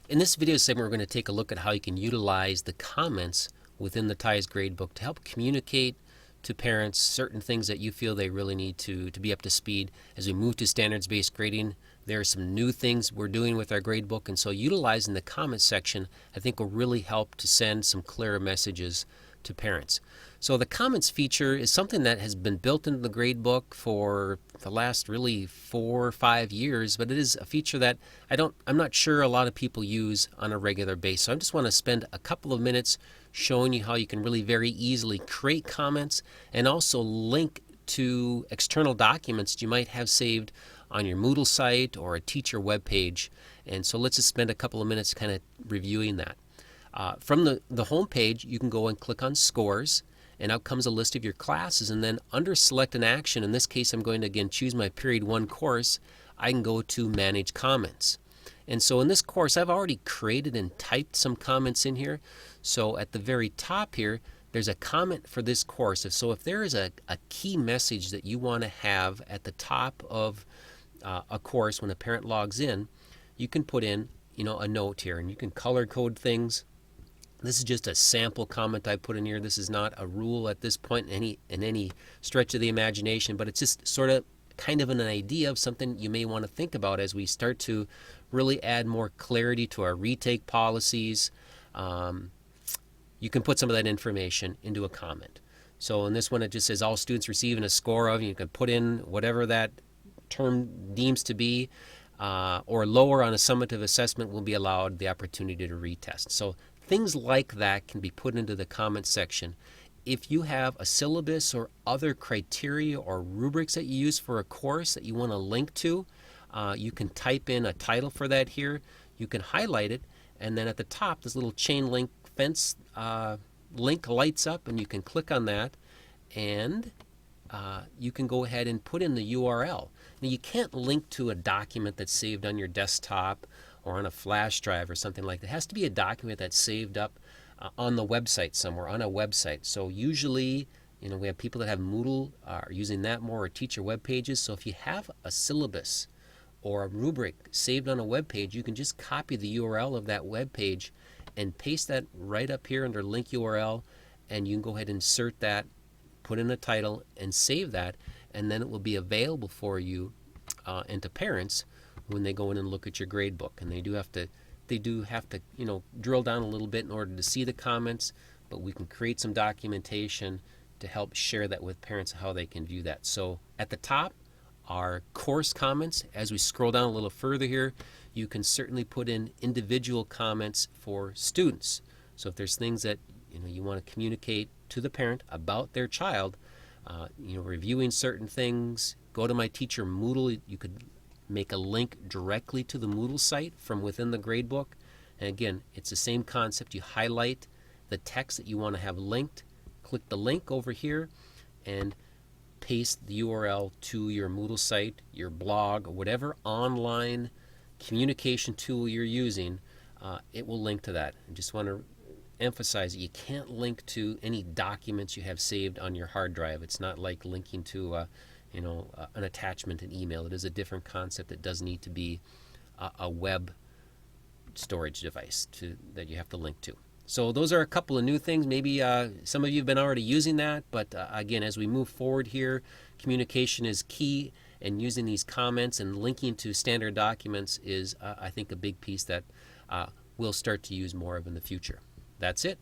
In this video segment, we're going to take a look at how you can utilize the comments within the TIES gradebook to help communicate to parents certain things that you feel they really need to be up to speed. As we move to standards-based grading, there are some new things we're doing with our gradebook, and so utilizing the comments section I think will really help to send some clearer messages to parents. So the comments feature is something that has been built into the gradebook for the last really 4 or 5 years, but it is a feature that I'm not sure a lot of people use on a regular basis. So I just want to spend a couple of minutes showing you how you can really very easily create comments and also link to external documents you might have saved on your Moodle site or a teacher web page. And so let's just spend a couple of minutes kind of reviewing that. From the home page, you can go and click on Scores, and out comes a list of your classes, and then under Select an Action, in this case I'm going to again choose my Period 1 course, I can go to Manage Comments. And so in this course I've already created and typed some comments in here. So at the very top here there's a comment for this course. So if there is a key message that you want to have at the top of a course when a parent logs in, you can put in a note here, and you can color code things. This is just a sample comment I put in here. This is not a rule at this point in any stretch of the imagination, but it's just sort of kind of an idea of something you may want to think about as we start to really add more clarity to our retake policies. You can put some of that information into a comment. So in this one it just says all students receiving a score of, you can put in whatever that term deems to be, or lower on a summative assessment will be allowed the opportunity to retest. So things like that can be put into the comments section. If you have a syllabus or other criteria or rubrics that you use for a course that you want to link to, you can type in a title for that here. You can highlight it, and then at the top this little chain link fence link lights up, and you can click on that, and you can go ahead and put in the URL. Now you can't link to a document that's saved on your desktop or on a flash drive or something like that. It has to be a document that's saved up on the website somewhere, on a website. So usually, we have people that have Moodle are using that more, or teacher web pages. So if you have a syllabus or a rubric saved on a web page, you can just copy the URL of that web page and paste that right up here under link URL, and you can go ahead and insert that, put in a title, and save that, and then it will be available for you and to parents when they go in and look at your grade book. And they do have to drill down a little bit in order to see the comments, but we can create some documentation to help share that with parents how they can view that. So at the top are course comments. As we scroll down a little further here, you can certainly put in individual comments for students. So if there's things that you want to communicate to the parent about their child, reviewing certain things, go to my teacher Moodle. You could make a link directly to the Moodle site from within the gradebook. And again, it's the same concept. You highlight the text that you want to have linked, click the link over here, and paste the URL to your Moodle site, your blog, or whatever online communication tool you're using. It will link to that. I just want to emphasize that you can't link to any documents you have saved on your hard drive. It's not like linking to an attachment in email. It is a different concept. It does need to be a web storage device that you have to link to. So those are a couple of new things. Maybe some of you have been already using that, but again, as we move forward here, communication is key, and using these comments and linking to standard documents is, I think, a big piece that we'll start to use more of in the future. That's it.